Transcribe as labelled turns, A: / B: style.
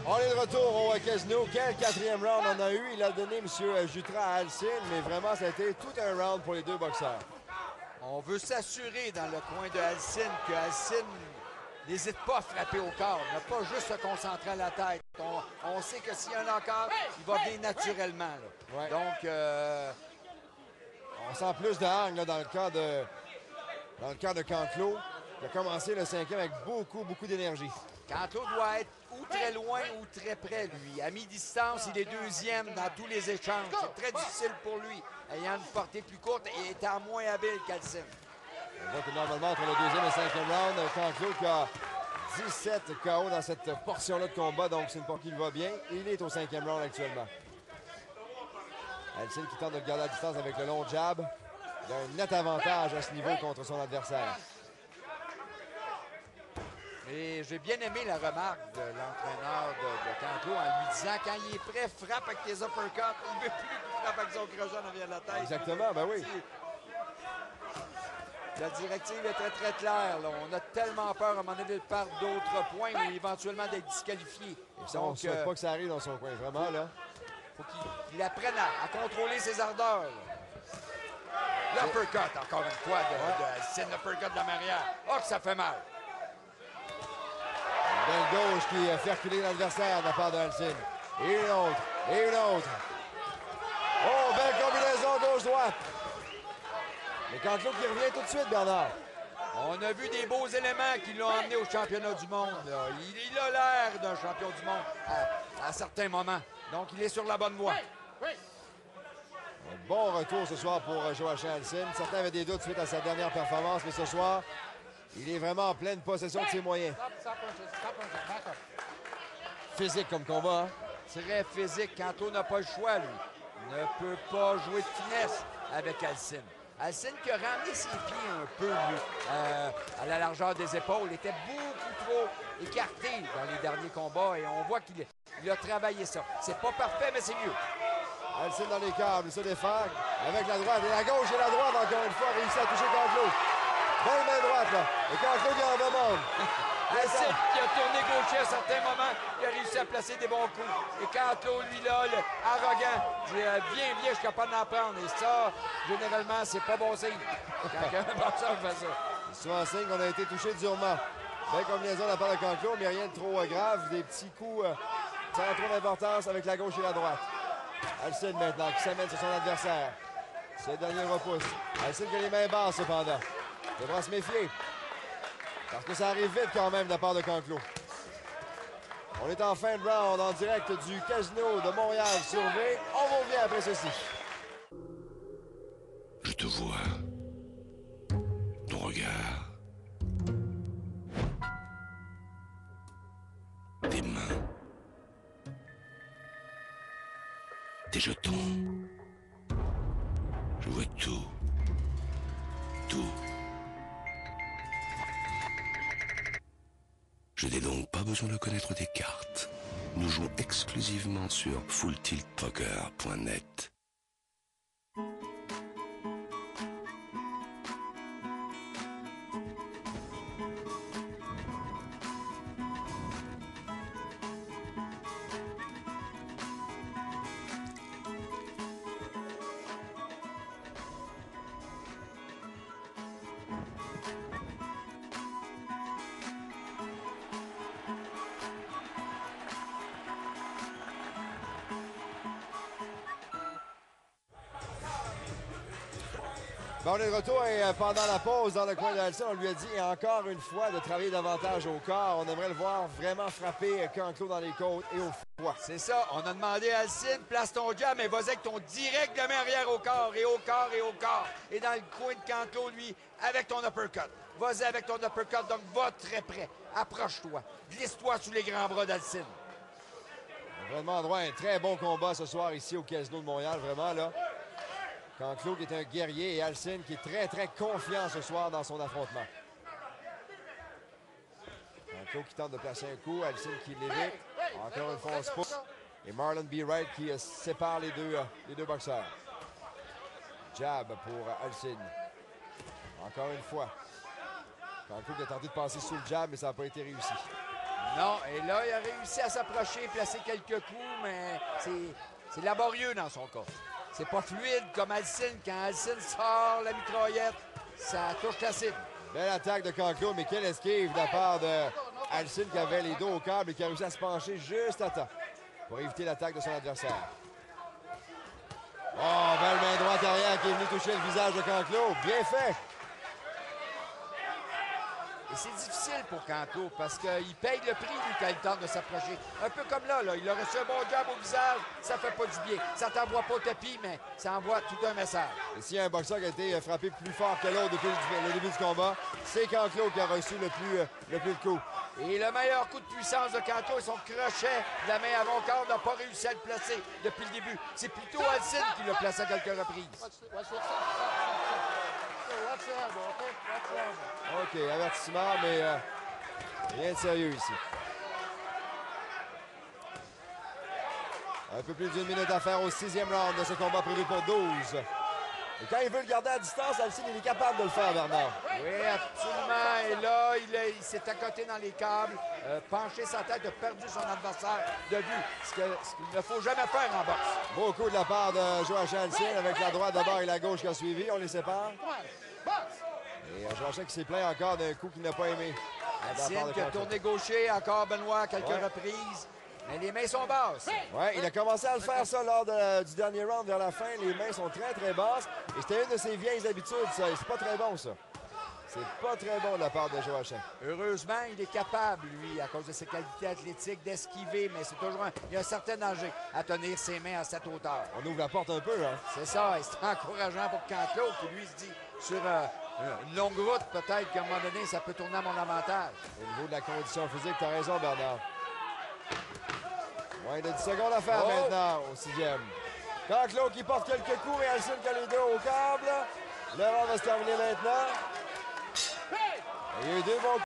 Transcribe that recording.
A: On est de retour au casino. Quel quatrième round on a eu? Il a donné M. Jutra à Alcine, mais vraiment, ça a été tout un round pour les deux boxeurs.
B: On veut s'assurer dans le coin de Alcine que Alcine n'hésite pas à frapper au corps, ne pas juste se concentrer à la tête. On sait que s'il y en a encore, il va venir naturellement. Là.
A: Ouais.
B: Donc,
A: on sent plus de hargne là, dans le cas de Canclos. Il a commencé le cinquième avec beaucoup d'énergie.
B: Canclos doit être ou très loin ou très près, lui. À mi-distance, il est deuxième dans tous les échanges. C'est très difficile pour lui, ayant une portée plus courte et étant moins habile qu'Alcine.
A: On voit que normalement, entre le deuxième et le cinquième round, Canclos qui a 17 KO dans cette portion-là de combat, donc c'est une porte qui va bien. Il est au cinquième round actuellement. Alcine qui tente de le garder à distance avec le long jab. Il a un net avantage à ce niveau contre son adversaire.
B: Et j'ai bien aimé la remarque de l'entraîneur de Canclos en lui disant quand il est prêt, frappe avec tes uppercuts. Il ne veut plus qu'il frappe avec son crochet en arrière de la tête.
A: Exactement, ben oui.
B: La directive est très claire. Là. On a tellement peur à un moment donné de perdre d'autres points ou éventuellement d'être disqualifié.
A: Et ça, on ne souhaite pas que ça arrive dans son coin, vraiment, là.
B: Faut qu'il apprenne à contrôler ses ardeurs. L'uppercut, encore une fois, c'est l'uppercut de la Marière. Oh, que ça fait mal!
A: Une gauche qui fait reculer l'adversaire de la part d'Alcine. Et une autre, et une autre. Oh, belle combinaison gauche-droite. Mais Canclos qui revient tout de suite, Bernard.
B: On a vu des beaux éléments qui l'ont emmené au championnat du monde. Là. Il a l'air d'un champion du monde à certains moments. Donc, il est sur la bonne voie.
A: Un bon retour ce soir pour Joachim Alcine. Certains avaient des doutes suite à sa dernière performance, mais ce soir, il est vraiment en pleine possession de ses moyens. Physique comme combat. Hein?
B: Très physique. Canclos n'a pas le choix, lui. Il ne peut pas jouer de finesse avec Alcine. Alcine qui a ramené ses pieds un peu, lui, à la largeur des épaules. Il était beaucoup trop écarté dans les derniers combats et on voit qu'il a travaillé ça. C'est pas parfait, mais c'est mieux.
A: Alcine dans les câbles, il se défend avec la droite. Et la gauche et la droite, encore une fois, réussit à toucher Canclos. Bonne main droite, là. Et Canclos qui en demande.
B: Alcine qui a tourné gaucher à certains moments, il a réussi à placer des bons coups. Et Canclos, lui, là, arrogant, dit viens, je suis capable d'en prendre. Et ça, généralement, c'est pas bon signe. Quand un boxeur fait ça.
A: C'est souvent un signe qu'on a été touché durement. Belle combinaison de la part de Canclos, mais rien de trop grave. Des petits coups sans trop d'importance avec la gauche et la droite. Alcine maintenant qui s'amène sur son adversaire. C'est le dernier repousse. Alcine qui a les mains basses cependant. Il devra se méfier. Parce que ça arrive vite quand même de la part de Canclos. On est en fin de round en direct du casino de Montréal sur V. On vous revient après ceci.
C: Je te vois. Ton regard. Tes mains. Tes jetons. Je vois tout. Tout. Je n'ai donc pas besoin de connaître tes cartes. Nous jouons exclusivement sur fulltiltpoker.net.
A: Bon, on est de retour et pendant la pause dans le coin de Alcine, on lui a dit encore une fois de travailler davantage au corps. On aimerait le voir vraiment frapper Canclos dans les côtes et au foie.
B: C'est ça. On a demandé à Alcine, place ton jab, mais vas-y avec ton direct de main arrière au corps et au corps et au corps. Et dans le coin de Canclos, lui, avec ton uppercut. Vas-y avec ton uppercut, donc va très près. Approche-toi. Glisse-toi sous les grands bras d'Alcine.
A: Vraiment, droit, un très bon combat ce soir ici au Casino de Montréal, vraiment, là. Canclos qui est un guerrier et Alcine qui est très confiant ce soir dans son affrontement. Canclos qui tente de placer un coup, Alcine qui l'évite. Encore une fois, on se pousse. Et Marlon B. Wright qui sépare les deux boxeurs. Jab pour Alcine. Encore une fois. Canclos qui a tenté de passer sous le jab, mais ça n'a pas été réussi.
B: Non, et là, il a réussi à s'approcher, placer quelques coups, mais c'est laborieux dans son cas. C'est pas fluide comme Alcine. Quand Alcine sort la mitraillette, ça touche la cible.
A: Belle attaque de Canclo, mais quelle esquive de la part de Alcine qui avait les dos au câble et qui a réussi à se pencher juste à temps pour éviter l'attaque de son adversaire. Oh, belle main droite arrière qui est venue toucher le visage de Canclo. Bien fait.
B: Et c'est difficile pour Canclo parce qu'il paye le prix, lui, quand il tente de s'approcher. Un peu comme là, il a reçu un bon job au visage, ça fait pas du bien. Ça t'envoie pas au tapis, mais ça envoie tout un message.
A: Et s'il y a un boxeur qui a été frappé plus fort que l'autre depuis le début du combat, c'est Canclo qui a reçu le plus de coups.
B: Et le meilleur coup de puissance de Canclo, son crochet de la main avant corps n'a pas réussi à le placer depuis le début. C'est plutôt Alcine qui l'a placé à quelques reprises.
A: OK, avertissement, mais rien de sérieux ici. Un peu plus d'une minute à faire au 6e round de ce combat prévu pour 12. Et quand il veut le garder à distance, Alcine, il est capable de le faire, Bernard.
B: Oui, absolument. Et là, il s'est accoté dans les câbles, penché sa tête, a perdu son adversaire de vue. Ce qu'il ne faut jamais faire en boxe.
A: Beau coup de la part de Joachim Alcine avec la droite d'abord et la gauche qui a suivi. On les sépare. Et Joachim qui s'est plaint encore d'un coup qu'il n'a pas aimé.
B: Alcine qui a tourné gaucher, encore Benoît à quelques reprises. Mais les mains sont basses.
A: Oui, il a commencé à le faire ça lors du dernier round vers la fin. Les mains sont très, très basses. Et c'était une de ses vieilles habitudes, ça. Et c'est pas très bon, ça. C'est pas très bon de la part de Joachim.
B: Heureusement, il est capable, lui, à cause de ses qualités athlétiques, d'esquiver, mais c'est toujours il y a un certain danger à tenir ses mains à cette hauteur.
A: On ouvre la porte un peu, hein?
B: C'est ça, et c'est encourageant pour Canclo, qui lui se dit, sur une longue route, peut-être qu'à un moment donné, ça peut tourner à mon avantage.
A: Au niveau de la condition physique, tu as raison, Bernard. Moins de 10 secondes à faire maintenant au 6e. Canclo qui porte quelques coups et Alcine qui a les deux au câble. Le round va se terminer maintenant. Et il y a eu deux bons coups.